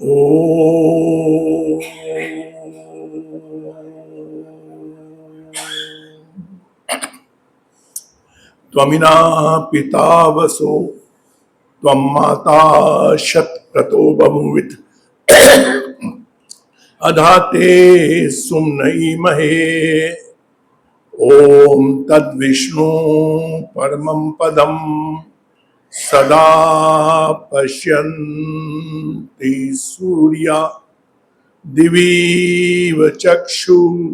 ओ त्वमिना पिता वसो त्वं माता शतक्रतो बभूवित् अधाते सुम्नईमहे। ओम तद्विष्णु परमं पदम सदा पश्यन्ति सूर्या दिवीव चक्षुराततम्।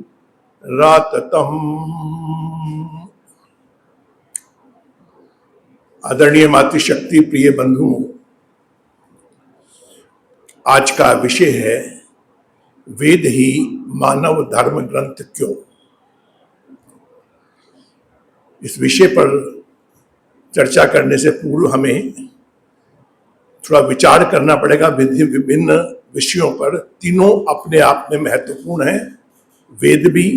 आदरणीय मातृशक्ति प्रिय बंधु, आज का विषय है वेद ही मानव धर्म ग्रंथ क्यों। इस विषय पर चर्चा करने से पूर्व हमें थोड़ा विचार करना पड़ेगा। विभिन्न विषयों पर तीनों अपने आप में महत्वपूर्ण हैं, वेद भी,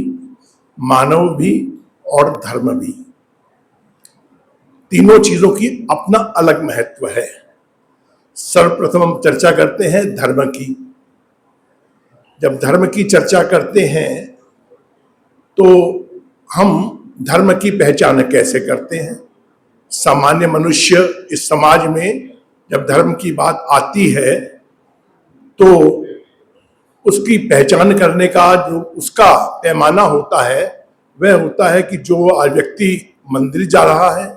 मानव भी और धर्म भी। तीनों चीजों की अपना अलग महत्व है। सर्वप्रथम हम चर्चा करते हैं धर्म की। जब धर्म की चर्चा करते हैं तो हम धर्म की पहचान कैसे करते हैं। सामान्य मनुष्य इस समाज में जब धर्म की बात आती है तो उसकी पहचान करने का जो उसका पैमाना होता है वह होता है कि जो व्यक्ति मंदिर जा रहा है,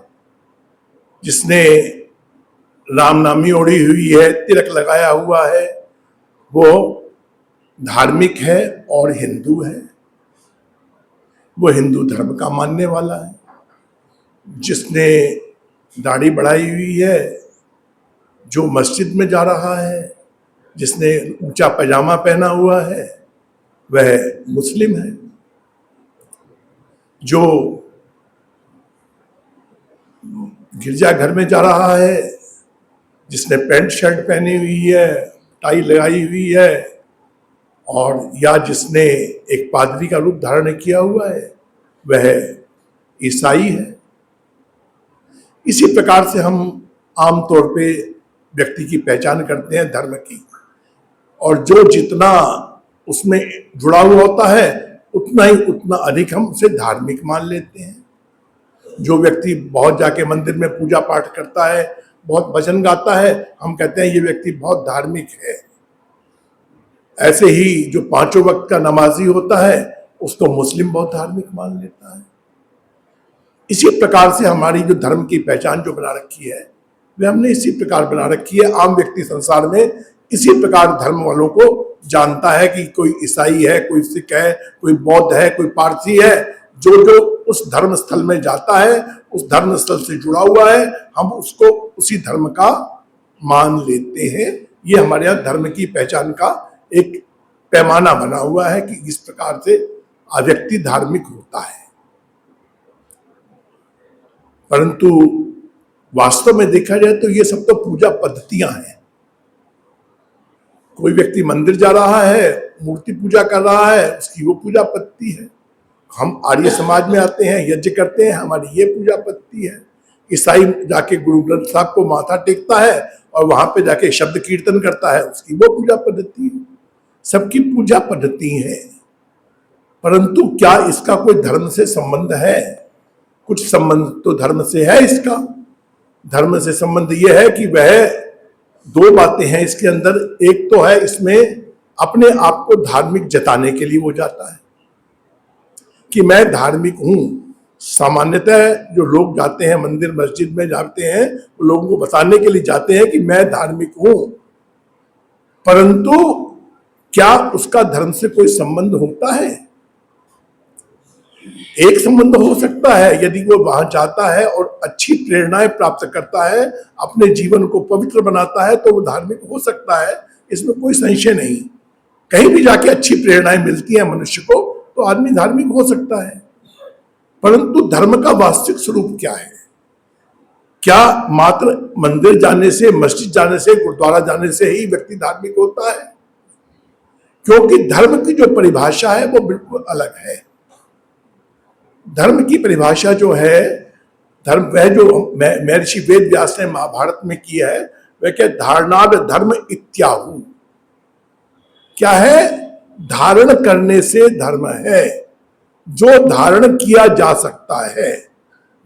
जिसने रामनामी ओढ़ी हुई है, तिलक लगाया हुआ है, वो धार्मिक है और हिंदू है, वो हिंदू धर्म का मानने वाला है। जिसने दाढ़ी बढ़ाई हुई है, जो मस्जिद में जा रहा है, जिसने ऊंचा पैजामा पहना हुआ है, वह मुस्लिम है। जो गिरजाघर में जा रहा है, जिसने पैंट शर्ट पहनी हुई है, टाई लगाई हुई है, और या जिसने एक पादरी का रूप धारण किया हुआ है, वह ईसाई है। इसी प्रकार से हम आमतौर पे व्यक्ति की पहचान करते हैं धर्म की, और जो जितना उसमें जुड़ा हुआ होता है उतना अधिक हम उसे धार्मिक मान लेते हैं। जो व्यक्ति बहुत जाके मंदिर में पूजा पाठ करता है, बहुत भजन गाता है, हम कहते हैं ये व्यक्ति बहुत धार्मिक है। ऐसे ही जो पांचों वक्त का नमाजी होता है उसको मुस्लिम बहुत धार्मिक मान लेता है। इसी प्रकार से हमारी जो धर्म की पहचान जो बना रखी है वह हमने इसी प्रकार बना रखी है। आम व्यक्ति संसार में इसी प्रकार धर्म वालों को जानता है कि कोई ईसाई है, कोई सिख है, कोई बौद्ध है, कोई पारसी है। जो जो उस धर्म स्थल में जाता है, उस धर्म स्थल से जुड़ा हुआ है, हम उसको उसी धर्म का मान लेते हैं। ये हमारे यहाँ धर्म की पहचान का एक पैमाना बना हुआ है कि इस प्रकार से व्यक्ति धार्मिक होता है। परंतु वास्तव में देखा जाए तो ये सब तो पूजा पद्धतियां हैं। कोई व्यक्ति मंदिर जा रहा है, मूर्ति पूजा कर रहा है, उसकी वो पूजा पद्धति है। हम आर्य समाज में आते हैं, यज्ञ करते हैं, हमारी ये पूजा पद्धति है। ईसाई जाके गुरु ग्रंथ साहब को माथा टेकता है और वहां पे जाके शब्द कीर्तन करता है, उसकी वो पूजा पद्धति है। सबकी पूजा पद्धति है, परंतु क्या इसका कोई धर्म से संबंध है? कुछ संबंध तो धर्म से है इसका। धर्म से संबंध यह है कि वह दो बातें हैं इसके अंदर। एक तो है इसमें अपने आप को धार्मिक जताने के लिए वो जाता है कि मैं धार्मिक हूं। सामान्यतः जो लोग जाते हैं मंदिर मस्जिद में जाते हैं, वो लोगों को बताने के लिए जाते हैं कि मैं धार्मिक हूं, परंतु क्या उसका धर्म से कोई संबंध होता है? एक संबंध हो सकता है, यदि वो वहां जाता है और अच्छी प्रेरणाएं प्राप्त करता है, अपने जीवन को पवित्र बनाता है, तो वो धार्मिक हो सकता है, इसमें कोई संशय नहीं। कहीं भी जाके अच्छी प्रेरणाएं मिलती हैं मनुष्य को तो आदमी धार्मिक हो सकता है। परंतु धर्म का वास्तविक स्वरूप क्या है? क्या मात्र मंदिर जाने से, मस्जिद जाने से, गुरुद्वारा जाने से ही व्यक्ति धार्मिक होता है? क्योंकि धर्म की जो परिभाषा है वो बिल्कुल अलग है। धर्म की परिभाषा जो है, धर्म वह जो महर्षि वेद व्यास ने महाभारत में किया है, वह क्या धारणाद धर्म इत्याहु। क्या है? धारण करने से धर्म है। जो धारण किया जा सकता है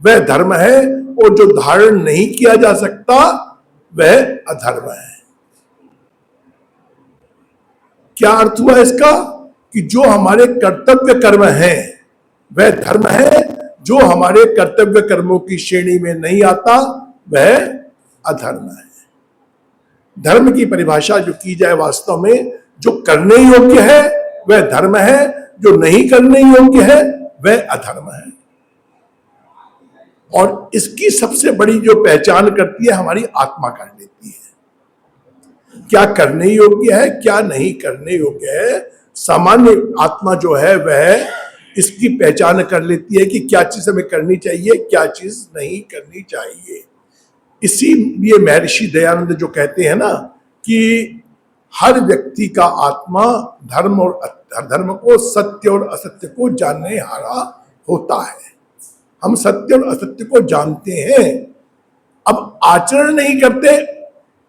वह धर्म है, और जो धारण नहीं किया जा सकता वह अधर्म है। क्या अर्थ हुआ इसका? कि जो हमारे कर्तव्य कर्म हैं वह धर्म है, जो हमारे कर्तव्य कर्मों की श्रेणी में नहीं आता वह अधर्म है। धर्म की परिभाषा जो की जाए, वास्तव में जो करने योग्य है वह धर्म है, जो नहीं करने योग्य है वह अधर्म है। और इसकी सबसे बड़ी जो पहचान करती है हमारी आत्मा कर लेती है। क्या करने योग्य है, क्या नहीं करने योग्य है। सामान्य आत्मा जो है वह इसकी पहचान कर लेती है कि क्या चीज हमें करनी चाहिए, क्या चीज नहीं करनी चाहिए। इसीलिए महर्षि दयानंद जो कहते हैं ना कि हर व्यक्ति का आत्मा धर्म और अधर्म को, सत्य और असत्य को जानने हारा होता है। हम सत्य और असत्य को जानते हैं, अब आचरण नहीं करते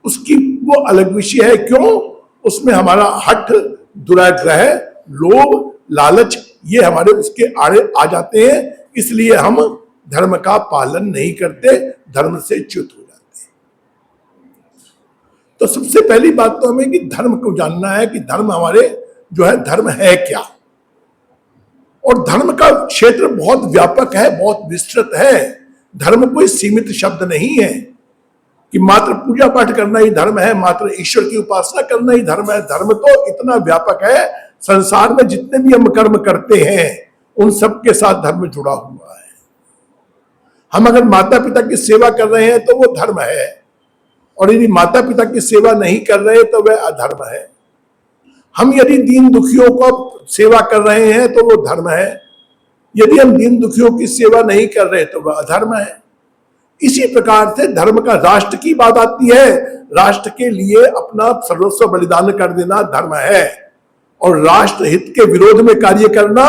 उसकी वो अलग विषय है। क्यों? उसमें हमारा हठ, दुराग्रह, लोभ, लालच ये हमारे उसके आड़े आ जाते हैं, इसलिए हम धर्म का पालन नहीं करते, धर्म से च्युत हो जाते हैं। तो सबसे पहली बात तो हमें कि धर्म को जानना है कि धर्म हमारे जो है धर्म है क्या। और धर्म का क्षेत्र बहुत व्यापक है, बहुत विस्तृत है। धर्म कोई सीमित शब्द नहीं है कि मात्र पूजा पाठ करना ही धर्म है, मात्र ईश्वर की उपासना करना ही धर्म है। धर्म तो इतना व्यापक है, संसार में जितने भी हम कर्म करते हैं उन सब के साथ धर्म जुड़ा हुआ है। हम अगर माता पिता की सेवा कर रहे हैं तो वो धर्म है, और यदि माता पिता की सेवा नहीं कर रहे तो वह अधर्म है। हम यदि दीन दुखियों को सेवा कर रहे हैं तो वो धर्म है, यदि हम दीन दुखियों की सेवा नहीं कर रहे तो वह अधर्म है। इसी प्रकार से धर्म का राष्ट्र की बात आती है, राष्ट्र के लिए अपना सर्वस्व बलिदान कर देना धर्म है, और राष्ट्र हित के विरोध में कार्य करना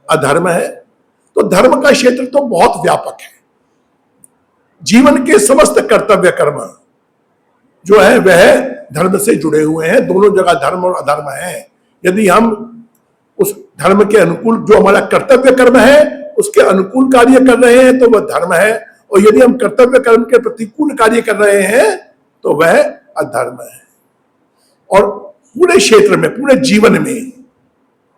अधर्म है। तो धर्म का क्षेत्र तो बहुत व्यापक है। जीवन के समस्त कर्तव्य कर्म जो है वह धर्म से जुड़े हुए हैं, दोनों जगह धर्म और अधर्म है। यदि हम उस धर्म के अनुकूल जो हमारा कर्तव्य कर्म है उसके अनुकूल कार्य कर रहे हैं तो वह धर्म है, और यदि हम कर्तव्य कर्म के प्रतिकूल कार्य कर रहे हैं तो वह अधर्म है। और पूरे क्षेत्र में, पूरे जीवन में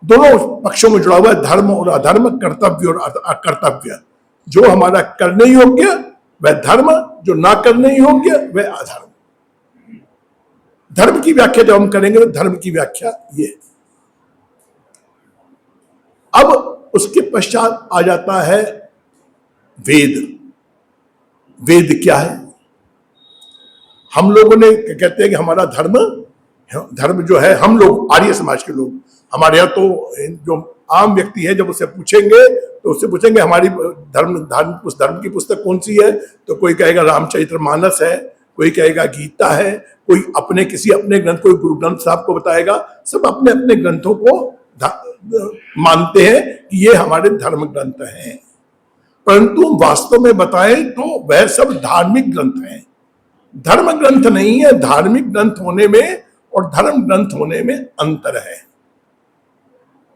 दोनों पक्षों में जुड़ा हुआ है धर्म और अधर्म, कर्तव्य और अकर्तव्य। जो हमारा करने योग्य वह धर्म, जो ना करने योग्य वह अधर्म। धर्म की व्याख्या जब हम करेंगे तो धर्म की व्याख्या ये। अब उसके पश्चात आ जाता है वेद। वेद क्या है? हम लोगों ने कहते हैं कि हमारा धर्म जो है, हम लोग आर्य समाज के लोग, हमारे यहाँ तो जो आम व्यक्ति है जब उससे पूछेंगे तो उससे पूछेंगे हमारी धर्म की पुस्तक कौन सी है, तो कोई कहेगा रामचरितमानस है, कोई कहेगा गीता है, कोई किसी अपने ग्रंथ, कोई गुरु ग्रंथ साहब को बताएगा। सब अपने अपने ग्रंथों को मानते हैं कि ये हमारे धर्म ग्रंथ हैं, परंतु वास्तव में बताएं तो वह सब धार्मिक ग्रंथ हैं, धर्म ग्रंथ नहीं है। धार्मिक ग्रंथ होने में और धर्म ग्रंथ होने में अंतर है।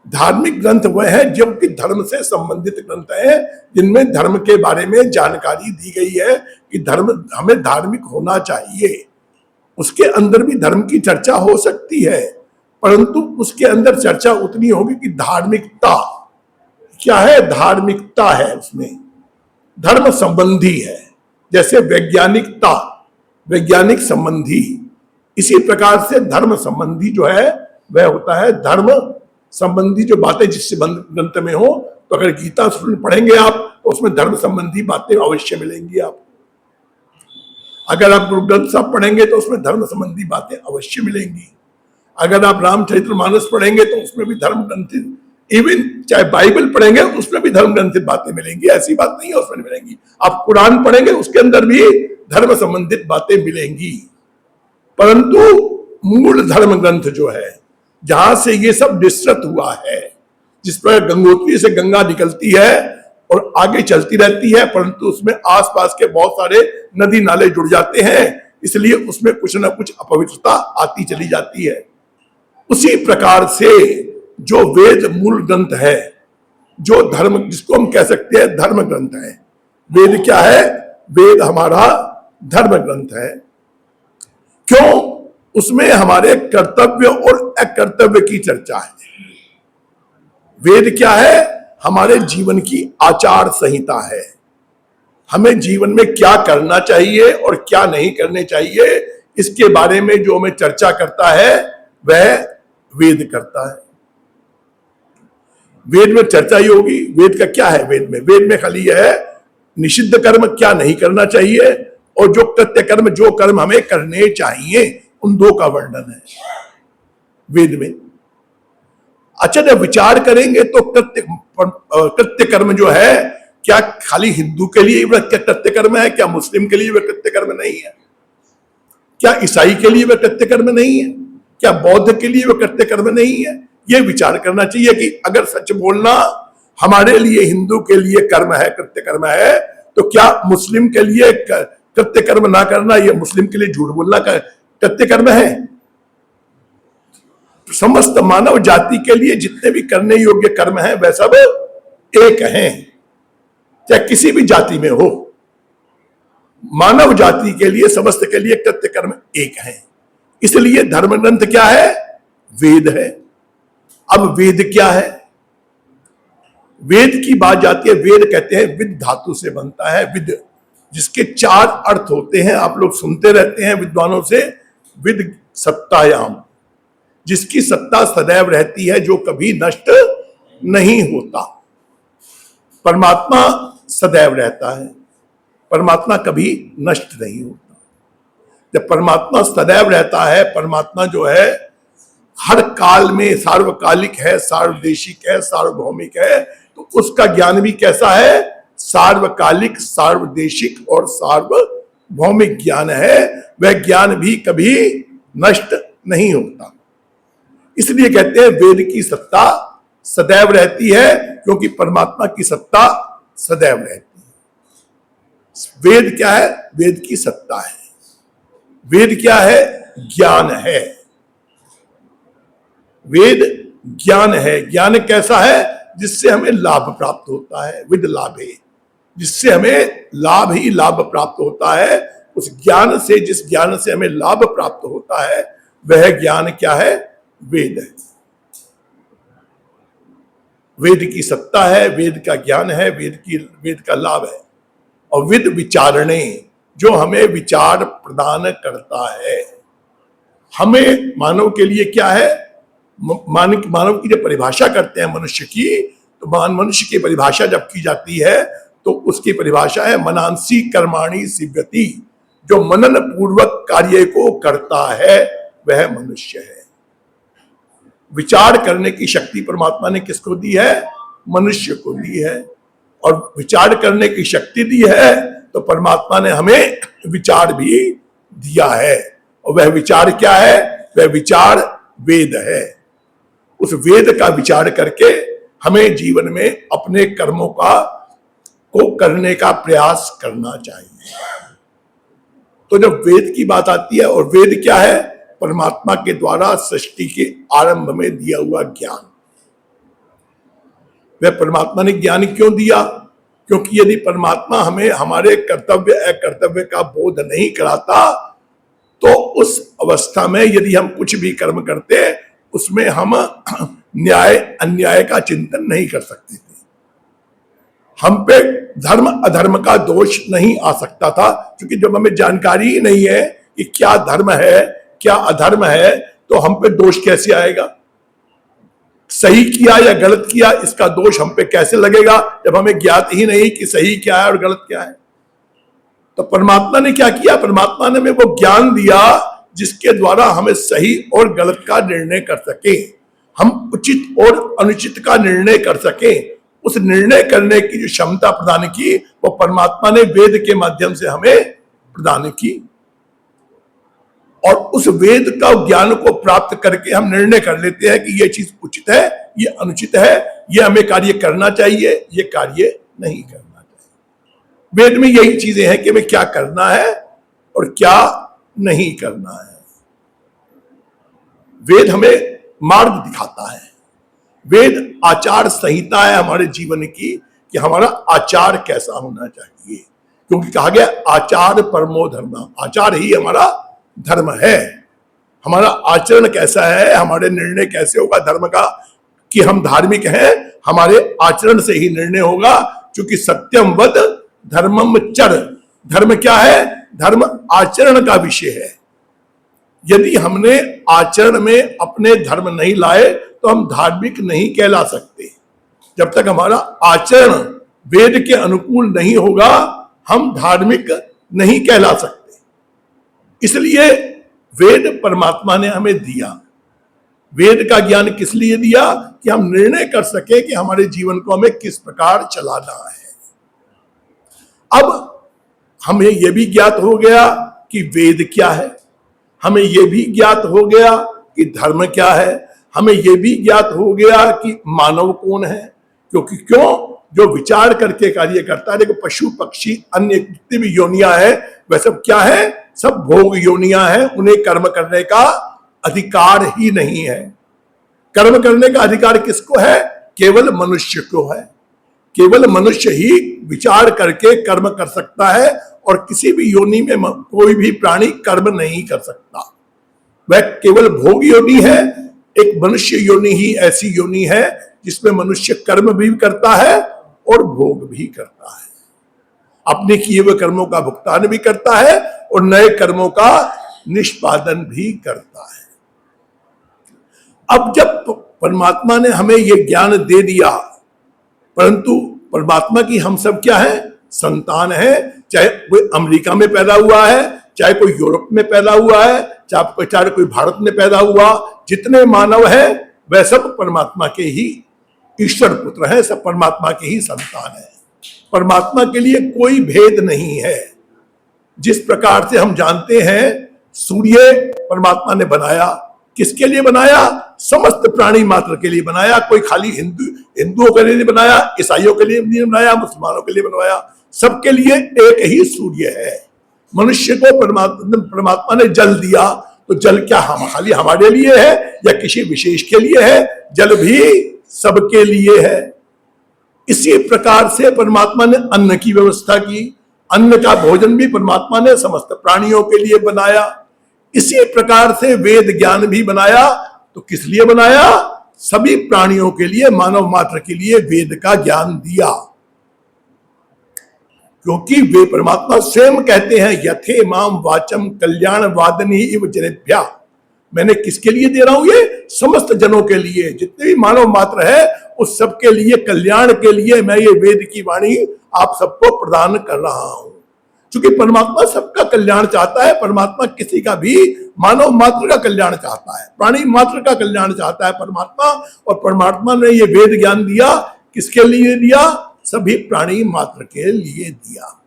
धार्मिक ग्रंथ वह है जो कि धर्म से संबंधित ग्रंथ है, जिनमें धर्म के बारे में जानकारी दी गई है कि धर्म हमें धार्मिक होना चाहिए। उसके अंदर भी धर्म की चर्चा हो सकती है, परंतु उसके अंदर चर्चा उतनी होगी कि धार्मिकता क्या है, धार्मिकता है उसमें, धर्म संबंधी है। जैसे वैज्ञानिकता वैज्ञानिक संबंधी, इसी प्रकार से धर्म संबंधी जो है वह होता है धर्म संबंधी जो बातें जिससे ग्रंथ में हो। तो अगर गीता पढ़ेंगे आप तो उसमें धर्म संबंधी बातें अवश्य मिलेंगी आप। अगर आप गुरु ग्रंथ साहब पढ़ेंगे तो उसमें धर्म संबंधी बातें अवश्य मिलेंगी। अगर आप रामचरितमानस पढ़ेंगे तो उसमें भी धर्म ग्रंथित, इवन चाहे बाइबल पढ़ेंगे उसमें भी धर्म ग्रंथित बातें मिलेंगी, ऐसी बात नहीं है उसमें मिलेंगी। आप कुरान पढ़ेंगे उसके अंदर भी धर्म संबंधित बातें मिलेंगी, परंतु मूल धर्म ग्रंथ जो है जहां से ये सब विस्तृत हुआ है, जिस पर गंगोत्री से गंगा निकलती है और आगे चलती रहती है, परंतु उसमें आसपास के बहुत सारे नदी नाले जुड़ जाते हैं, इसलिए उसमें कुछ ना कुछ अपवित्रता आती चली जाती है। उसी प्रकार से जो वेद मूल ग्रंथ है, जो धर्म, जिसको हम कह सकते हैं धर्म ग्रंथ है। वेद क्या है? वेद हमारा धर्म ग्रंथ है। क्यों? उसमें हमारे कर्तव्य और अकर्तव्य की चर्चा है। वेद क्या है? हमारे जीवन की आचार संहिता है। हमें जीवन में क्या करना चाहिए और क्या नहीं करने चाहिए, इसके बारे में जो हमें चर्चा करता है वह वेद करता है। वेद में चर्चा ही होगी। वेद का क्या है? वेद में खाली यह है निषिद्ध कर्म क्या नहीं करना चाहिए और जो कृत्य कर्म, जो कर्म हमें करने चाहिए, उन दो का वर्णन है वेद में। अच्छा, जब विचार करेंगे तो कृत्य कर्म जो है, क्या खाली हिंदू के लिए वह कृत्य कर्म है? क्या मुस्लिम के लिए वह कृत्य कर्म नहीं है? क्या ईसाई के लिए वह कृत्य कर्म नहीं है? क्या बौद्ध के लिए वह कृत्य कर्म नहीं है? यह विचार करना चाहिए कि अगर सच बोलना हमारे लिए, हिंदू के लिए कर्म है, कृत्य कर्म है, तो क्या मुस्लिम के लिए कृत्य कर्म ना करना, यह मुस्लिम के लिए झूठ बोलना का कृत्य कर्म है? समस्त मानव जाति के लिए जितने भी करने योग्य कर्म हैं वह सब एक हैं, चाहे किसी भी जाति में हो। मानव जाति के लिए, समस्त के लिए कृत्य कर्म एक हैं। इसलिए धर्म ग्रंथ क्या है? वेद है। अब वेद क्या है? वेद की बात जाती है। वेद कहते हैं विद धातु से बनता है। विद, जिसके चार अर्थ होते हैं, आप लोग सुनते रहते हैं विद्वानों से। विद सत्तायाम, जिसकी सत्ता सदैव रहती है, जो कभी नष्ट नहीं होता। परमात्मा सदैव रहता है, परमात्मा कभी नष्ट नहीं होता। जब परमात्मा सदैव रहता है, परमात्मा जो है हर काल में सार्वकालिक है, सार्वदेशिक है, सार्वभौमिक है, तो उसका ज्ञान भी कैसा है? सार्वकालिक, सार्वदेशिक और सार्वभौमिक ज्ञान है। वह ज्ञान भी कभी नष्ट नहीं होता। इसलिए कहते हैं वेद की सत्ता सदैव रहती है, क्योंकि परमात्मा की सत्ता सदैव रहती है। वेद क्या है? वेद की सत्ता है। वेद क्या है? ज्ञान है। वेद ज्ञान है। ज्ञान कैसा है? जिससे हमें लाभ प्राप्त होता है। विद लाभे, जिससे हमें लाभ ही लाभ प्राप्त होता है। उस ज्ञान से, जिस ज्ञान से हमें लाभ प्राप्त होता है, वह ज्ञान क्या है? वेद है। वेद की सत्ता है, वेद का ज्ञान है, वेद का लाभ है। और विद विचारणे, जो हमें विचार प्रदान करता है। हमें मानव के लिए क्या है? मानव की जब परिभाषा करते हैं मनुष्य की, तो मनुष्य की परिभाषा जब की जाती है तो उसकी परिभाषा है मनांसी कर्माणि सिद्ध्यति। जो मनन पूर्वक कार्य को करता है वह मनुष्य है। विचार करने की शक्ति परमात्मा ने किसको दी है? मनुष्य को दी है। और विचार करने की शक्ति दी है तो परमात्मा ने हमें विचार भी दिया है। और वह विचार क्या है? वह विचार वेद है। उस वेद का विचार करके हमें जीवन में अपने कर्मों को करने का प्रयास करना चाहिए। तो जब वेद की बात आती है, और वेद क्या है? परमात्मा के द्वारा सृष्टि के आरंभ में दिया हुआ ज्ञान। वह परमात्मा ने ज्ञान क्यों दिया? क्योंकि यदि परमात्मा हमें हमारे कर्तव्य अकर्तव्य का बोध नहीं कराता, तो उस अवस्था में यदि हम कुछ भी कर्म करते, उसमें हम न्याय अन्याय का चिंतन नहीं कर सकते थे। हम पे धर्म अधर्म का दोष नहीं आ सकता था, क्योंकि जब हमें जानकारी ही नहीं है कि क्या धर्म है क्या अधर्म है, तो हम पे दोष कैसे आएगा? सही किया या गलत किया, इसका दोष हम पे कैसे लगेगा जब हमें ज्ञात ही नहीं कि सही क्या है और गलत क्या है? तो परमात्मा ने क्या किया? परमात्मा ने हमें वो ज्ञान दिया जिसके द्वारा हमें सही और गलत का निर्णय कर सके, हम उचित और अनुचित का निर्णय कर सके। उस निर्णय करने की जो क्षमता प्रदान की, वो परमात्मा ने वेद के माध्यम से हमें प्रदान की। और उस वेद का ज्ञान को प्राप्त करके हम निर्णय कर लेते हैं कि ये चीज उचित है, ये अनुचित है, ये हमें कार्य करना चाहिए, ये कार्य नहीं करना चाहिए। वेद में यही चीजें हैं कि हमें क्या करना है और क्या नहीं करना है। वेद हमें मार्ग दिखाता है। वेद आचार संहिता है हमारे जीवन की कि हमारा आचार कैसा होना चाहिए, क्योंकि कहा गया आचार परमो धर्म, आचार ही हमारा धर्म है। हमारा आचरण कैसा है, हमारे निर्णय कैसे होगा धर्म का कि हम धार्मिक हैं, हमारे आचरण से ही निर्णय होगा। क्योंकि सत्यम वद धर्मम चर, धर्म क्या है, धर्म आचरण का विषय है। यदि हमने आचरण में अपने धर्म नहीं लाए तो हम धार्मिक नहीं कहला सकते। जब तक हमारा आचरण वेद के अनुकूल नहीं होगा हम धार्मिक नहीं कहला सकते। इसलिए वेद परमात्मा ने हमें दिया। वेद का ज्ञान किस लिए दिया कि हम निर्णय कर सके कि हमारे जीवन को हमें किस प्रकार चलाना है। अब हमें यह भी ज्ञात हो गया कि वेद क्या है, हमें यह भी ज्ञात हो गया कि धर्म क्या है, हमें यह भी ज्ञात हो गया कि मानव कौन है। क्योंकि क्यों, जो विचार करके कार्य करता है। देखो पशु पक्षी अन्य जितनी भी योनियां है वह सब क्या है, सब भोग योनियां हैं। उन्हें कर्म करने का अधिकार ही नहीं है। कर्म करने का अधिकार किसको है, केवल मनुष्य को है। केवल मनुष्य ही विचार करके कर्म कर सकता है और किसी भी योनि में कोई भी प्राणी कर्म नहीं कर सकता। वह केवल भोग योनि है। एक मनुष्य योनि ही ऐसी योनि है जिसमें मनुष्य कर्म भी करता है और भोग भी करता है। अपने किए हुए कर्मों का भुगतान भी करता है और नए कर्मों का निष्पादन भी करता है। अब जब परमात्मा ने हमें यह ज्ञान दे दिया, परंतु परमात्मा की हम सब क्या है, संतान है। चाहे कोई अमेरिका में पैदा हुआ है, चाहे कोई यूरोप में पैदा हुआ है, चाहे कोई भारत में पैदा हुआ, जितने मानव है वह सब परमात्मा के ही ईश्वर पुत्र है, सब परमात्मा के ही संतान है। परमात्मा के लिए कोई भेद नहीं है। जिस प्रकार से हम जानते हैं सूर्य परमात्मा ने बनाया, किसके लिए बनाया, समस्त प्राणी मात्र के लिए बनाया। कोई खाली हिंदुओं के लिए नहीं बनाया, ईसाइयों के लिए नहीं बनाया, मुसलमानों के लिए बनवाया, सबके लिए एक ही सूर्य है। मनुष्य को परमात्मा ने जल दिया, तो जल क्या हम खाली हमारे लिए है या किसी विशेष के लिए है, जल भी सबके लिए है। इसी प्रकार से परमात्मा ने अन्न की व्यवस्था की, अन्न का भोजन भी परमात्मा ने समस्त प्राणियों के लिए बनाया। इसी प्रकार से वेद ज्ञान भी बनाया। तो किस लिए बनाया, सभी प्राणियों के लिए, मानव मात्र के लिए वेद का ज्ञान दिया। क्योंकि वे परमात्मा स्वयं कहते हैं यथे माम वाचम कल्याण वादनी इव जनेभ्या, मैंने किसके लिए दे रहा हूं, ये समस्त जनों के लिए, जितने भी मानव मात्र है उस सबके लिए, कल्याण के लिए मैं ये वेद की वाणी आप सबको प्रदान कर रहा हूं। क्योंकि परमात्मा सबका कल्याण चाहता है। परमात्मा किसी का भी, मानव मात्र का कल्याण चाहता है, प्राणी मात्र का कल्याण चाहता है परमात्मा। और परमात्मा ने ये वेद ज्ञान दिया, किसके लिए दिया, सभी प्राणी मात्र के लिए दिया।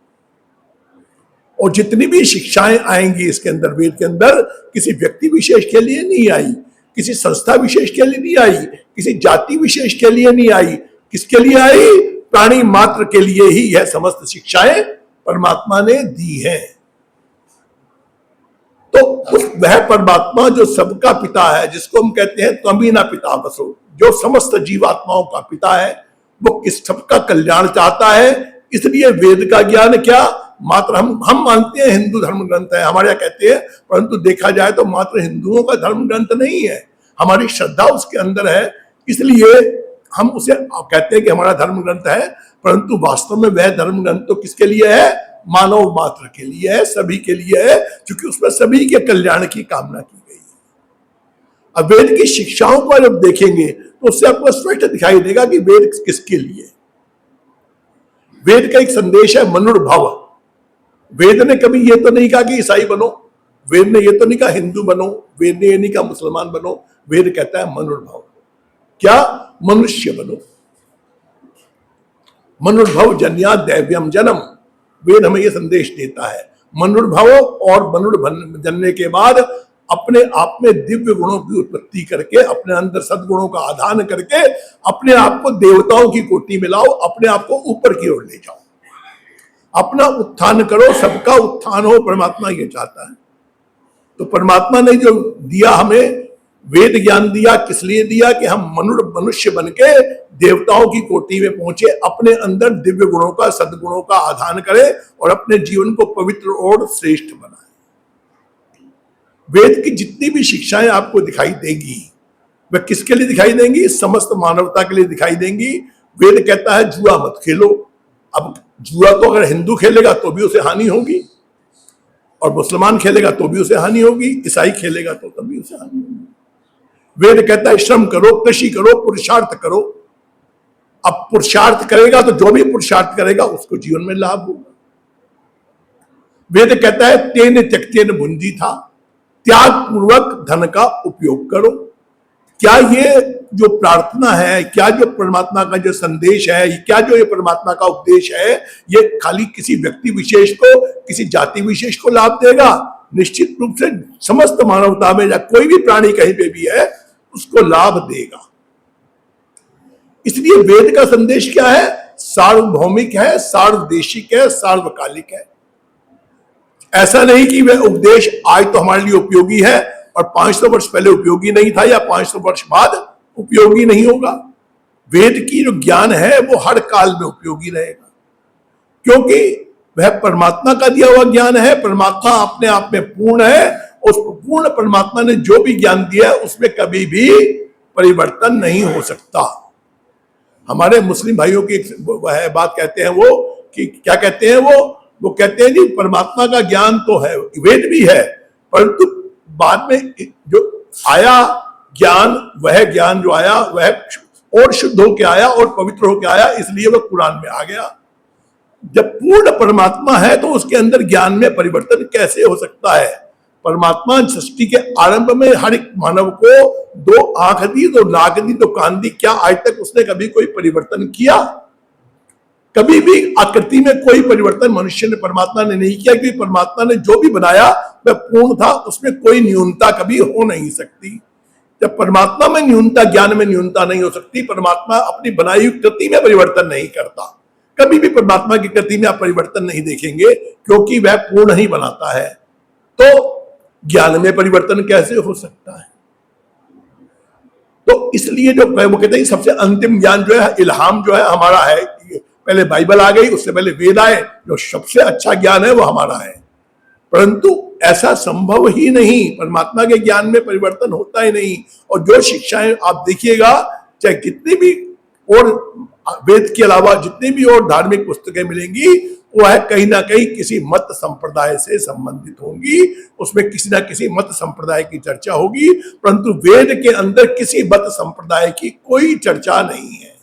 और जितनी भी शिक्षाएं आएंगी इसके अंदर, वेद के अंदर, किसी व्यक्ति विशेष के लिए नहीं आई, किसी संस्था विशेष के लिए नहीं आई, किसी जाति विशेष के लिए नहीं आई, किसके लिए आई, प्राणी मात्र के लिए ही यह समस्त शिक्षाएं परमात्मा ने दी है। तो वह परमात्मा जो सबका पिता है, जिसको हम कहते हैं त्वमीना पिता वसो, जो समस्त जीवात्माओं का पिता है, वो किस सबका कल्याण चाहता है। इसलिए वेद का ज्ञान क्या, मात्र हम मानते हैं हिंदू धर्म ग्रंथ है, हमारे यहाँ कहते हैं, परंतु देखा जाए तो मात्र हिंदुओं का धर्म ग्रंथ नहीं है, हमारी श्रद्धा उसके अंदर है। इसलिए हम उसे कहते हैं कि हमारा धर्म ग्रंथ है, परंतु वास्तव में वह धर्म ग्रंथ तो किसके लिए है, मानव मात्र के लिए है, सभी के लिए है, क्योंकि उसमें सभी के कल्याण की कामना की गई है। अब वेद की शिक्षाओं को जब देखेंगे तो उससे आपको स्पष्ट दिखाई देगा कि वेद किसके लिए। वेद का एक संदेश है मनुर्भव। वेद ने कभी ये तो नहीं कहा कि ईसाई बनो, वेद ने ये तो नहीं कहा हिंदू बनो, वेद ने ये नहीं कहा मुसलमान बनो, वेद कहता है मनुर्भव। क्या, मनुष्य बनो। मनुर्भव जन्या दैव्यम जन्म, वेद हमें यह संदेश देता है। मनुर्भव, और मनुर्भव जनने के बाद अपने आप में दिव्य गुणों की उत्पत्ति करके, अपने अंदर सद्गुणों का आधान करके अपने आप को देवताओं की कोटि में लाओ, अपने आप को ऊपर की ओर ले जाओ, अपना उत्थान करो, सबका उत्थान हो, परमात्मा ये चाहता है। तो परमात्मा ने जो दिया हमें वेद ज्ञान दिया किस लिए दिया? कि हम मनुष्य बन के देवताओं की कोटि में पहुंचे, अपने अंदर दिव्य गुणों का, सद्गुणों का आधान करें और अपने जीवन को पवित्र और श्रेष्ठ बनाए। वेद की जितनी भी शिक्षाएं आपको दिखाई देंगी वह किसके लिए दिखाई देंगी? समस्त मानवता के लिए दिखाई देंगी। वेद कहता है जुआ मत खेलो। अब जुआ तो अगर हिंदू खेलेगा तो भी उसे हानि होगी, और मुसलमान खेलेगा तो भी उसे हानि होगी, ईसाई खेलेगा तो तभी उसे हानि होगी। वेद कहता है श्रम करो, कृषि करो, पुरुषार्थ करो। अब पुरुषार्थ करेगा तो जो भी पुरुषार्थ करेगा उसको जीवन में लाभ होगा। वेद कहता है तेन त्यक्तेन भुंजी था, त्याग पूर्वक धन का उपयोग करो। क्या ये जो प्रार्थना है, क्या जो परमात्मा का जो संदेश है, क्या जो ये परमात्मा का उपदेश है, ये खाली किसी व्यक्ति विशेष को, किसी जाति विशेष को लाभ देगा? निश्चित रूप से समस्त मानवता में या कोई भी प्राणी कहीं पे भी है उसको लाभ देगा। इसलिए वेद का संदेश क्या है? सार्वभौमिक है, सार्वदेशिक है, सार्वकालिक है। ऐसा नहीं कि वह उपदेश आज तो हमारे लिए उपयोगी है और 500 वर्ष पहले उपयोगी नहीं था या 500 वर्ष बाद उपयोगी नहीं होगा। वेद की जो ज्ञान है वो हर काल में उपयोगी रहेगा, क्योंकि वह परमात्मा का दिया हुआ ज्ञान है। परमात्मा अपने आप में पूर्ण है। उस पूर्ण परमात्मा ने जो भी ज्ञान दिया है उसमें कभी भी परिवर्तन नहीं हो सकता। हमारे मुस्लिम भाइयों की एक बात कहते हैं वो, कि क्या कहते हैं वो कहते हैं जी परमात्मा का ज्ञान तो है, वेद भी है, परंतु बाद में जो आया ज्ञान, वह ज्ञान जो आया वह और शुद्ध होकर आया और पवित्र होकर आया, इसलिए वह कुरान में आ गया। जब पूर्ण परमात्मा है तो उसके अंदर ज्ञान में परिवर्तन कैसे हो सकता है? परमात्मा सृष्टि के आरंभ में हर एक मानव को 2 आंख दी, 2 नाक दी, 2 कान दी। क्या आज तक उसने कभी कोई परिवर्तन किया? कभी भी आकृति में कोई परिवर्तन मनुष्य ने, परमात्मा ने नहीं किया, क्योंकि परमात्मा ने जो भी बनाया वह पूर्ण था, उसमें कोई न्यूनता कभी हो नहीं सकती। जब परमात्मा में न्यूनता, ज्ञान में न्यूनता नहीं हो सकती, परमात्मा अपनी बनाई हुई कृति में परिवर्तन नहीं करता। कभी भी परमात्मा की कृति में आप परिवर्तन नहीं देखेंगे, क्योंकि वह पूर्ण ही बनाता है। तो ज्ञान में परिवर्तन कैसे हो सकता है? तो इसलिए जो वो कहते हैं सबसे अंतिम ज्ञान जो है, इल्हाम जो है हमारा है। पहले बाइबल आ गई, उससे पहले वेद आए, जो सबसे अच्छा ज्ञान है वो हमारा है। परंतु ऐसा संभव ही नहीं, परमात्मा के ज्ञान में परिवर्तन होता ही नहीं। और जो शिक्षाएं आप देखिएगा, चाहे कितनी भी और वेद के अलावा जितनी भी और धार्मिक पुस्तकें मिलेंगी, वो है कहीं ना कहीं किसी मत संप्रदाय से संबंधित होंगी। उसमें किसी ना किसी मत संप्रदाय की चर्चा होगी, परंतु वेद के अंदर किसी मत संप्रदाय की कोई चर्चा नहीं है।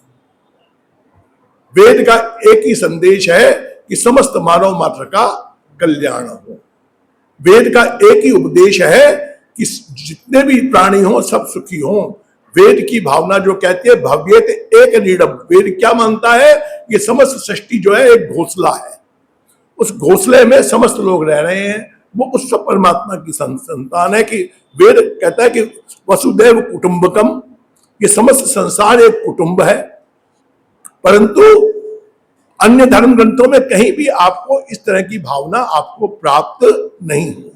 वेद का एक ही संदेश है कि समस्त मानव मात्र का कल्याण हो। वेद का एक ही उपदेश है कि जितने भी प्राणी हो सब सुखी हो। वेद की भावना जो कहती है भव्येत एक नीडम, वेद क्या मानता है? ये समस्त सृष्टि जो है एक घोंसला है, उस घोंसले में समस्त लोग रह रहे हैं। वो उस परमात्मा की संतान है। कि वेद कहता है कि वसुदैव कुटुंबकम, ये समस्त संसार एक कुटुंब है। परंतु अन्य धर्म ग्रंथों में कहीं भी आपको इस तरह की भावना आपको प्राप्त नहीं होगी।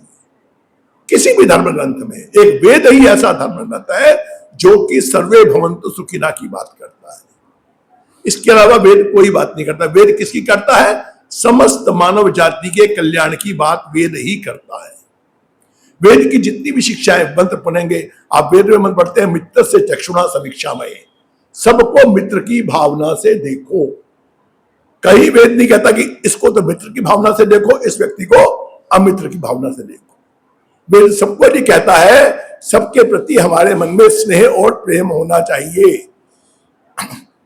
किसी भी धर्म ग्रंथ में एक वेद ही ऐसा धर्म ग्रंथ है जो कि सर्वे भवन्तु सुखिना की बात करता है। इसके अलावा वेद कोई बात नहीं करता। वेद किसकी करता है? समस्त मानव जाति के कल्याण की बात वेद ही करता है। वेद की जितनी भी शिक्षाएं, मंत्र पढ़ेंगे आप, वेद में मंत्र पढ़ते हैं मित्र से चक्षुणा समीक्षामय, सबको मित्र की भावना से देखो। कहीं वेद नहीं कहता कि इसको तो मित्र की भावना से देखो, इस व्यक्ति को अमित्र की भावना से देखो। वेद सबको नहीं कहता है, सबके प्रति हमारे मन में स्नेह और प्रेम होना चाहिए।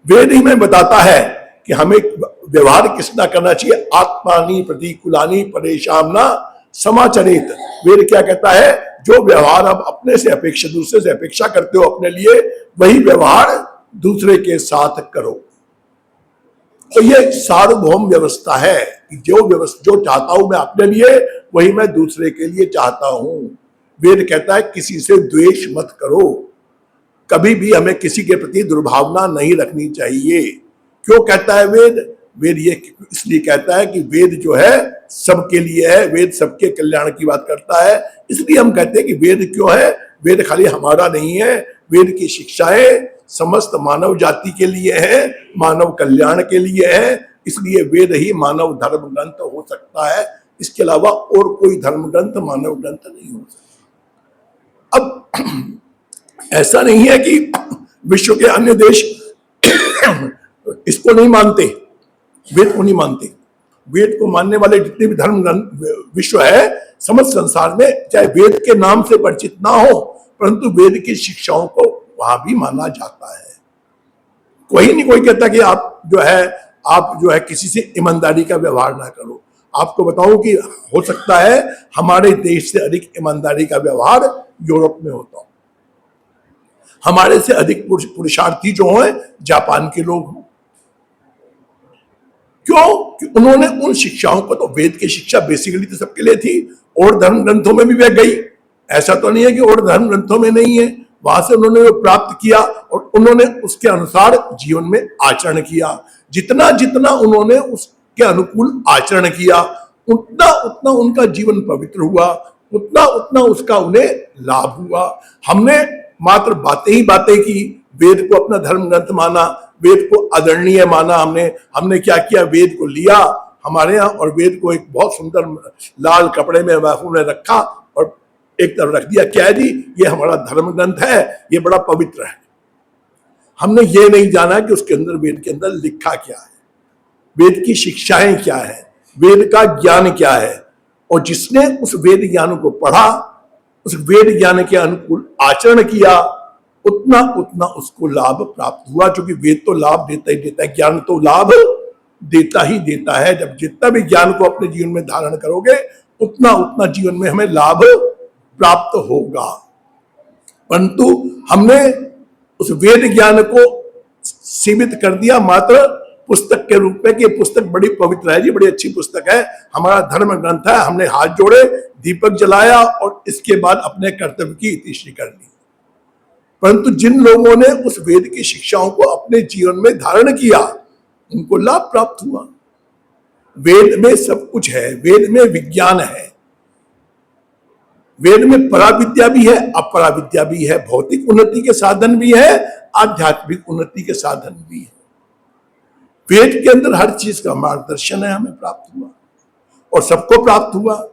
वेद ही में बताता है कि हमें व्यवहार किसना करना चाहिए। आत्मानी प्रतिकूलानी परेशान ना समाचरित। वेद क्या कहता है? जो व्यवहार आप अपने से अपेक्षा, दूसरे से अपेक्षा करते हो अपने लिए, वही व्यवहार दूसरे के साथ करो। तो ये सार्वभौम व्यवस्था है कि जो चाहता हूं मैं अपने लिए, वही मैं दूसरे के लिए चाहता हूं। वेद कहता है किसी से द्वेष मत करो। कभी भी हमें किसी के प्रति दुर्भावना नहीं रखनी चाहिए। क्यों कहता है वेद? वेद ये इसलिए कहता है कि वेद जो है सबके लिए है, वेद सबके कल्याण की बात करता है। इसलिए हम कहते हैं कि वेद क्यों है? वेद खाली हमारा नहीं है, वेद की शिक्षाएं समस्त मानव जाति के लिए है, मानव कल्याण के लिए है। इसलिए वेद ही मानव धर्म ग्रंथ हो सकता है, इसके अलावा और कोई धर्म ग्रंथ मानव ग्रंथ नहीं हो सकता। अब ऐसा नहीं है कि विश्व के अन्य देश इसको नहीं मानते, वेद को नहीं मानते। वेद को मानने वाले जितने भी धर्म ग्रंथ विश्व है, समस्त संसार में, चाहे वेद के नाम से परिचित ना हो, परंतु वेद की शिक्षाओं को वहां भी माना जाता है। कोई नहीं कोई कहता कि आप जो है किसी से ईमानदारी का व्यवहार ना करो। आपको बताऊं कि हो सकता है हमारे देश से अधिक ईमानदारी का व्यवहार यूरोप में होता हो, हमारे से अधिक पुरुषार्थी जो हैं जापान के लोग हों। क्यों? कि उन्होंने उन शिक्षाओं को, तो वेद की शिक्षा बेसिकली तो सबके लिए थी, और धर्म ग्रंथों में भी वह गई। ऐसा तो नहीं है कि और धर्म ग्रंथों में नहीं है, वहां से उन्होंने वो प्राप्त किया और उन्होंने उसके अनुसार जीवन में आचरण किया। जितना जितना उन्होंने उसके अनुकूल आचरण किया, उतना उतना उनका जीवन पवित्र हुआ, उतना उतना उसका उन्हें लाभ हुआ। हमने मात्र बातें ही बातें की, वेद को अपना धर्म ग्रंथ माना, वेद को आदरणीय माना। हमने क्या किया, वेद को लिया हमारे यहाँ और वेद को एक बहुत सुंदर लाल कपड़े में महफूज में रखा और एक तरफ रख दिया। क्या है जी, ये हमारा धर्म ग्रंथ है, ये बड़ा पवित्र है। हमने ये नहीं जाना कि उसके अंदर, वेद के अंदर लिखा क्या है, वेद की शिक्षाएं क्या है, वेद का ज्ञान क्या है। और जिसने उस वेद ज्ञान को पढ़ा, उस वेद ज्ञान के अनुकूल आचरण किया, उतना उतना उसको लाभ प्राप्त हुआ। क्योंकि वेद तो लाभ देता ही देता है, ज्ञान तो लाभ देता ही देता है। जब जितना भी ज्ञान को अपने जीवन में धारण करोगे, उतना उतना जीवन में हमें लाभ प्राप्त होगा। परंतु हमने उस वेद ज्ञान को सीमित कर दिया मात्र पुस्तक के रूप में कि पुस्तक बड़ी पवित्र है जी, बड़ी अच्छी पुस्तक है, हमारा धर्म ग्रंथ है। हमने हाथ जोड़े, दीपक जलाया और इसके बाद अपने कर्तव्य की इतिश्री कर ली। परंतु जिन लोगों ने उस वेद की शिक्षाओं को अपने जीवन में धारण किया, उनको लाभ प्राप्त हुआ। वेद में सब कुछ है, वेद में विज्ञान है, वेद में पराविद्या भी है, अपराविद्या भी है, भौतिक उन्नति के साधन भी है, आध्यात्मिक उन्नति के साधन भी है। वेद के अंदर हर चीज का मार्गदर्शन है, हमें प्राप्त हुआ और सबको प्राप्त हुआ।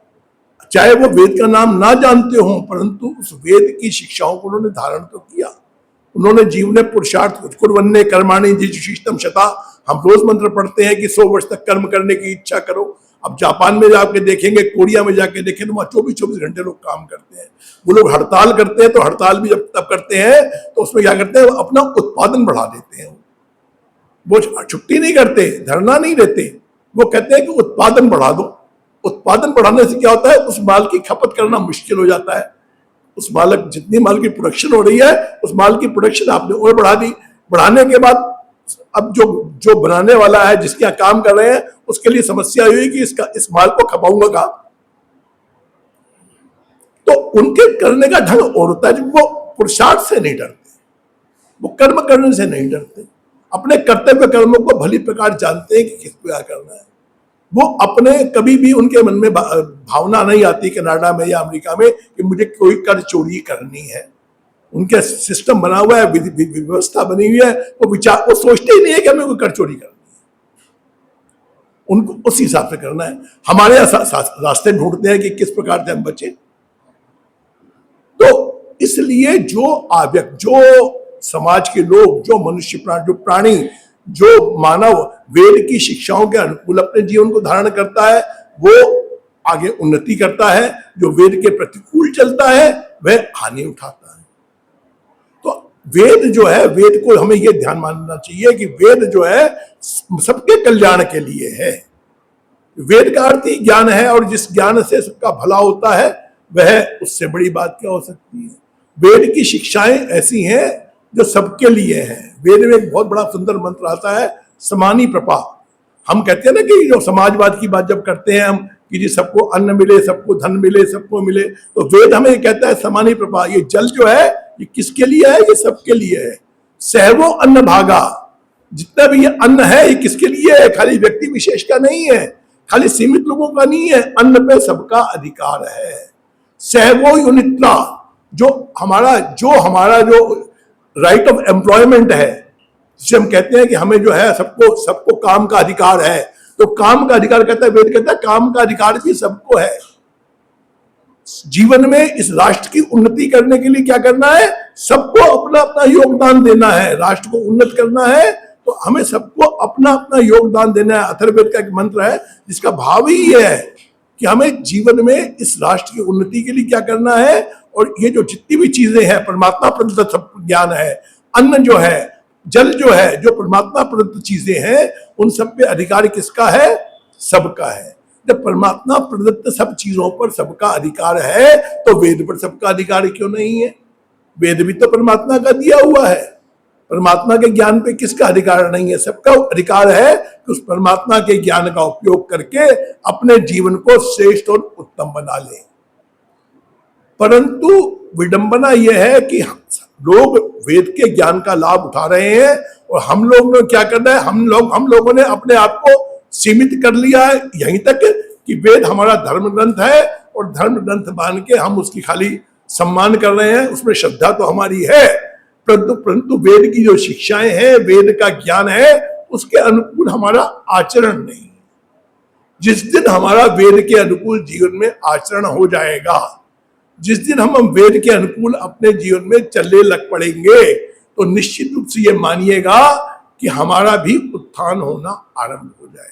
चाहे वो वेद का नाम ना जानते हो, परंतु उस वेद की शिक्षाओं को उन्होंने धारण तो किया। उन्होंने जीवन में पुरुषार्थ, कुर्वन्ने कर्माणि जिजुषितम शता, हम रोज मंत्र पढ़ते हैं कि 100 वर्ष तक कर्म करने की इच्छा करो। अब जापान में जाके देखेंगे, कोरिया में जाके देखें तो वहां 24-24 घंटे लोग काम करते हैं। वो लोग हड़ताल करते हैं, तो हड़ताल भी जब तब करते हैं तो उसमें क्या करते हैं, अपना उत्पादन बढ़ा देते हैं। वो छुट्टी नहीं करते, धरना नहीं देते, वो कहते हैं कि उत्पादन बढ़ा दो। उत्पादन बढ़ाने से क्या होता है, उस माल की खपत करना मुश्किल हो जाता है। उस माल, जितनी माल की प्रोडक्शन हो रही है, उस माल की प्रोडक्शन आपने और बढ़ा दी। बढ़ाने के बाद अब जो बनाने वाला है, जिसके यहाँ काम कर रहे हैं, उसके लिए समस्या हुई कि इस माल को खपाऊंगा कहां। तो उनके करने का ढंग और होता है, वो पुरुषार्थ से नहीं डरते, वो कर्म करने से नहीं डरते, अपने कर्तव्य कर्मों को भली प्रकार जानते हैं कि किसको क्या करना है। वो अपने, कभी भी उनके मन में भावना नहीं आती कनाडा में या अमेरिका में कि मुझे कोई कर चोरी करनी है। उनके सिस्टम बना हुआ है, व्यवस्था बनी हुई है, वो सोचते ही नहीं है कि हमें कोई कर चोरी करनी है, उनको उस हिसाब से करना है। हमारे यहाँ रास्ते ढूंढते हैं कि किस प्रकार से हम बचे। तो इसलिए जो समाज के लोग, जो मनुष्य प्राणी, जो प्राणी, जो मानव वेद की शिक्षाओं के अनुकूल अपने जीवन को धारण करता है, वो आगे उन्नति करता है। जो वेद के प्रतिकूल चलता है, वह हानि उठाता है। तो वेद जो है, वेद को हमें यह ध्यान मानना चाहिए कि वेद जो है सबके कल्याण के लिए है। वेद का अर्थ ही ज्ञान है, और जिस ज्ञान से सबका भला होता है, वह उससे बड़ी बात क्या हो सकती है। वेद की शिक्षाएं ऐसी हैं जो सबके लिए है। वेद में एक बहुत बड़ा सुंदर मंत्र आता है, समानी प्रपा। हम कहते हैं ना कि जो समाजवाद की बात जब करते हैं हम कि जी सबको अन्न मिले, सबको धन मिले, सबको मिले, तो वेद हमें कहता है समानी प्रपा। ये जल जो है, ये किसके लिए है? ये सबके लिए है। सहवो अन्न भागा, जितना भी ये अन्न है, ये किसके लिए है? खाली व्यक्ति विशेष का नहीं है, खाली सीमित लोगों का नहीं है, अन्न पे सबका अधिकार है। सहवो युनित्रा, जो राइट ऑफ एम्प्लॉयमेंट है, जिसे हम कहते हैं कि हमें जो है सबको काम का अधिकार है, तो काम का अधिकार कहता है, वेद कहता है काम का अधिकार भी सबको है। जीवन में इस राष्ट्र की उन्नति करने के लिए क्या करना है, सबको अपना अपना योगदान देना है। राष्ट्र को उन्नत करना है तो हमें सबको अपना अपना योगदान देना है। अथर्ववेद का एक मंत्र है जिसका भाव ही यह है कि हमें जीवन में इस राष्ट्र की उन्नति के लिए क्या करना है, और ये जो जितनी भी चीजें हैं परमात्मा प्रदत्त सब ज्ञान है, अन्न जो है, जल जो है, जो परमात्मा प्रदत्त चीजें हैं, उन सब पे अधिकार किसका है, सबका है। जब परमात्मा प्रदत्त सब चीजों पर सबका अधिकार है तो वेद पर सबका अधिकार क्यों नहीं है? वेद भी तो परमात्मा का दिया हुआ है। परमात्मा के ज्ञान पे किसका अधिकार नहीं है? सबका अधिकार है कि उस परमात्मा के ज्ञान का उपयोग करके अपने जीवन को श्रेष्ठ और उत्तम बना ले। परंतु विडंबना यह है कि लोग वेद के ज्ञान का लाभ उठा रहे हैं और हम लोग ने क्या करना है, हम लोगों ने अपने आप को सीमित कर लिया है यहीं तक कि वेद हमारा धर्म ग्रंथ है और धर्म ग्रंथ मान के हम उसकी खाली सम्मान कर रहे हैं, उसमें श्रद्धा तो हमारी है, परंतु वेद की जो शिक्षाएं हैं, वेद का ज्ञान है, उसके अनुकूल हमारा आचरण नहीं। जिस दिन हमारा वेद के अनुकूल जीवन में आचरण हो जाएगा, जिस दिन हम वेद के अनुकूल अपने जीवन में चलने लग पड़ेंगे, तो निश्चित रूप से ये मानिएगा कि हमारा भी उत्थान होना आरंभ हो जाएगा।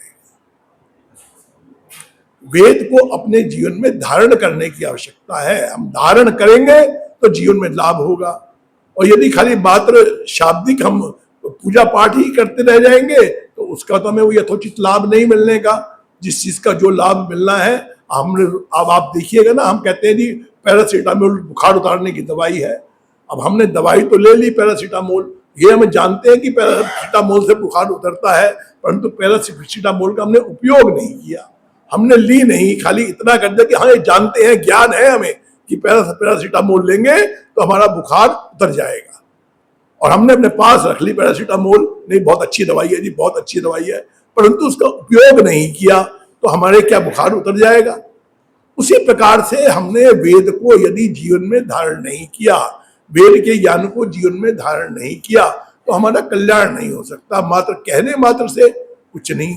वेद को अपने जीवन में धारण करने की आवश्यकता है। हम धारण करेंगे तो जीवन में लाभ होगा, और यदि खाली मात्र शाब्दिक हम पूजा पाठ ही करते रह जाएंगे तो उसका तो हमें वो यथोचित लाभ नहीं मिलने का। जिस चीज का जो लाभ मिलना है, हमने अब आप देखिएगा ना, हम कहते हैं जी पैरासीटामोल बुखार उतारने की दवाई है। अब हमने दवाई तो ले ली पैरासीटामोल, ये हम जानते हैं कि पैरासीटामोल से बुखार उतरता है, परंतु पैरासीटामोल का हमने उपयोग नहीं किया, हमने ली नहीं, खाली इतना कर दिया कि हाँ ये जानते हैं, ज्ञान है हमें कि पैरासीटामोल लेंगे तो हमारा बुखार उतर जाएगा, और हमने अपने पास रख ली पैरासीटामोल, नहीं बहुत अच्छी दवाई है जी, बहुत अच्छी दवाई है, परंतु उसका उपयोग नहीं किया तो हमारे क्या बुखार उतर जाएगा? उसी प्रकार से हमने वेद को यदि जीवन में धारण नहीं किया, वेद के ज्ञान को जीवन में धारण नहीं किया, तो हमारा कल्याण नहीं हो सकता। मात्र कहने मात्र से कुछ नहीं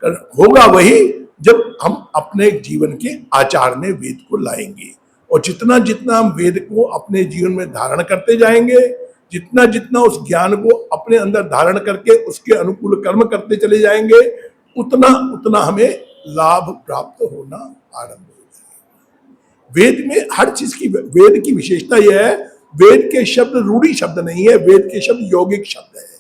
होगा, वही जब हम अपने जीवन के आचार में वेद को लाएंगे। और जितना जितना हम वेद को अपने जीवन में धारण करते जाएंगे, जितना जितना उस ज्ञान को अपने अंदर धारण करके उसके अनुकूल कर्म करते चले जाएंगे, उतना उतना हमें लाभ प्राप्त होना आरंभ हो जाएगा। वेद में हर चीज की, वेद की विशेषता यह है, वेद के शब्द रूढ़ी शब्द नहीं है, वेद के शब्द यौगिक शब्द है।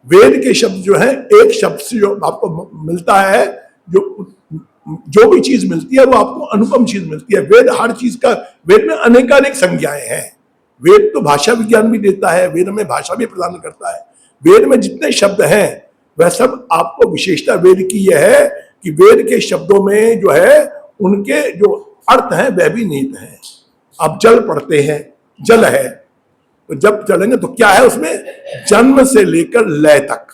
वेद के शब्द जो है, एक शब्द से जो आपको मिलता है, जो भी चीज मिलती है वो आपको अनुपम चीज मिलती है। वेद हर चीज का, वेद में अनेकानेक संज्ञाएं हैं। वेद तो भाषा विज्ञान भी देता है, वेद में भाषा भी प्रदान करता है। वेद में जितने शब्द हैं वह सब आपको, विशेषता वेद की यह है कि वेद के शब्दों में जो है उनके जो अर्थ हैं वह भी निहित हैं। आप जल पढ़ते हैं, जल है, तो जब चलेंगे तो क्या है उसमें, जन्म से लेकर लय तक,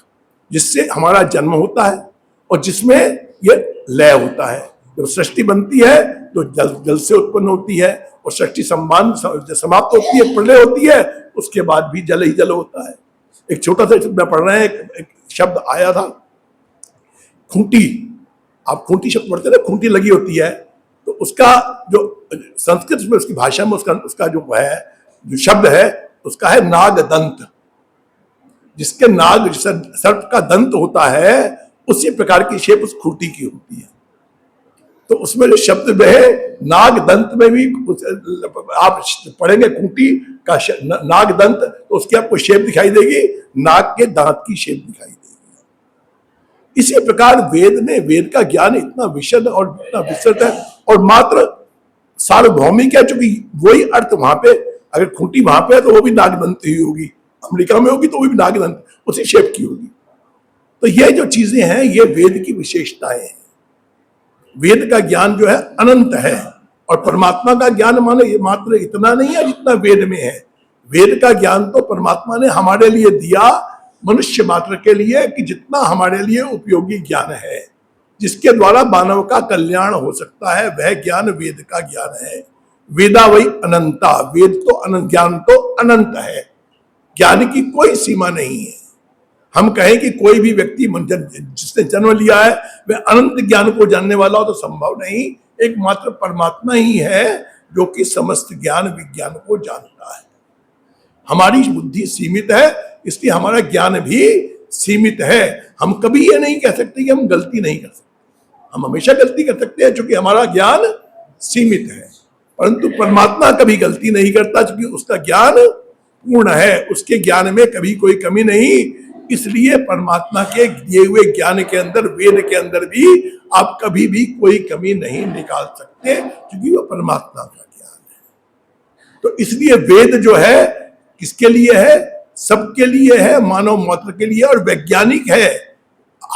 जिससे हमारा जन्म होता है और जिसमें यह लय होता है। जब सृष्टि बनती है तो जल से उत्पन्न होती है, और सृष्टि समाप्त होती है, प्रलय होती है, उसके बाद भी जल ही जल होता है। एक छोटा सा मैं पढ़ रहे हैं, एक शब्द आया था खूंटी। आप खूंटी शब्द पढ़ते ना, खूंटी लगी होती है, तो उसका जो संस्कृत में, उसकी भाषा में उसका जो है, जो शब्द है उसका है नागदंत। जिसके नाग सर्प का दंत होता है, उसी प्रकार की शेप उस खूंटी की होती है। तो उसमें जो शब्द है नाग दंत में भी आप पढ़ेंगे खूंटी का नाग दंत, तो उसकी आपको शेप दिखाई देगी, नाग के दांत की शेप दिखाई देगी। इसी प्रकार वेद में, वेद का ज्ञान इतना विशद और इतना विस्तृत है, और मात्र सार्वभौमिक है, चूंकि वही अर्थ वहां पे, अगर खूंटी वहां पे है तो वो भी नागदंत ही होगी, अमेरिका में होगी तो वो भी नागदंत उसी शेप की होगी। तो ये जो चीजें हैं ये वेद की विशेषताएं हैं। वेद का ज्ञान जो है अनंत है, और परमात्मा का ज्ञान माने मात्र इतना नहीं है जितना वेद में है। वेद का ज्ञान तो परमात्मा ने हमारे लिए दिया, मनुष्य मात्र के लिए, कि जितना हमारे लिए उपयोगी ज्ञान है, जिसके द्वारा मानव का कल्याण हो सकता है, वह ज्ञान वेद का ज्ञान है। वेदा वही अनंता, वेद तो अनंत, ज्ञान तो अनंत है, ज्ञान की कोई सीमा नहीं है। हम कहें कि कोई भी व्यक्ति जिसने जन्म लिया है वह अनंत ज्ञान को जानने वाला हो तो संभव नहीं। एकमात्र परमात्मा ही है जो कि समस्त ज्ञान विज्ञान को जानता है। हमारी बुद्धि सीमित है, इसलिए हमारा ज्ञान भी सीमित है। हम कभी ये नहीं कह सकते कि हम गलती नहीं कर सकते, हम हमेशा गलती कर सकते हैं क्योंकि हमारा ज्ञान सीमित है, परंतु परमात्मा कभी गलती नहीं करता क्योंकि उसका ज्ञान पूर्ण है, उसके ज्ञान में कभी कोई कमी नहीं। इसलिए परमात्मा के दिए हुए ज्ञान के अंदर, वेद के अंदर भी आप कभी भी कोई कमी नहीं निकाल सकते क्योंकि वो परमात्मा का ज्ञान है। तो इसलिए वेद जो है किसके लिए है? सबके लिए है, मानव मात्र के लिए, और वैज्ञानिक है।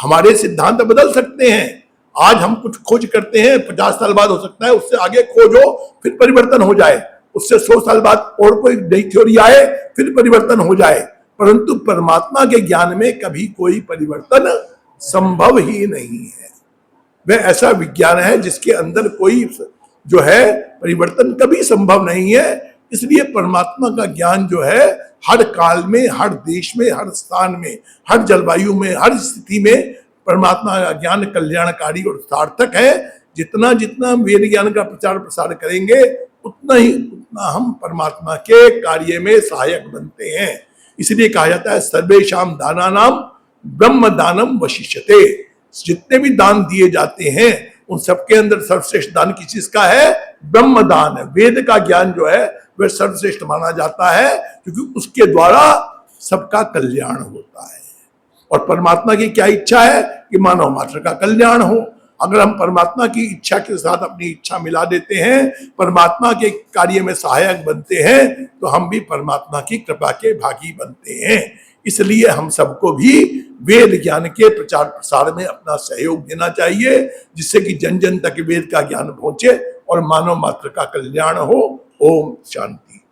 हमारे सिद्धांत बदल सकते हैं। आज हम कुछ खोज करते हैं, 50 साल बाद हो सकता है उससे आगे खोज हो, फिर परिवर्तन हो जाए, उससे 100 साल बाद और कोई नई थ्योरी आए, फिर परिवर्तन हो जाए, परंतु परमात्मा के ज्ञान में कभी कोई परिवर्तन संभव ही नहीं है। वह ऐसा विज्ञान है जिसके अंदर कोई जो है परिवर्तन कभी संभव नहीं है। इसलिए परमात्मा का ज्ञान जो है हर काल में, हर देश में, हर स्थान में, हर जलवायु में, हर स्थिति में परमात्मा का ज्ञान कल्याणकारी और सार्थक है। जितना जितना हम वेद ज्ञान का प्रचार प्रसार करेंगे उतना हम परमात्मा के कार्य में सहायक बनते हैं। इसलिए कहा जाता है सर्वेषां दानानां ब्रह्म दानम वशिष्यते। जितने भी दान दिए जाते हैं उन सबके अंदर सर्वश्रेष्ठ दान किस चीज का है? ब्रह्म दान है। वेद का ज्ञान जो है वह सर्वश्रेष्ठ माना जाता है क्योंकि उसके द्वारा सबका कल्याण होता है। और परमात्मा की क्या इच्छा है कि मानव मात्र का कल्याण हो। अगर हम परमात्मा की इच्छा के साथ अपनी इच्छा मिला देते हैं, परमात्मा के कार्य में सहायक बनते हैं, तो हम भी परमात्मा की कृपा के भागी बनते हैं। इसलिए हम सबको भी वेद ज्ञान के प्रचार प्रसार में अपना सहयोग देना चाहिए, जिससे कि जन जन तक वेद का ज्ञान पहुंचे और मानव मात्र का कल्याण हो। ओम शांति।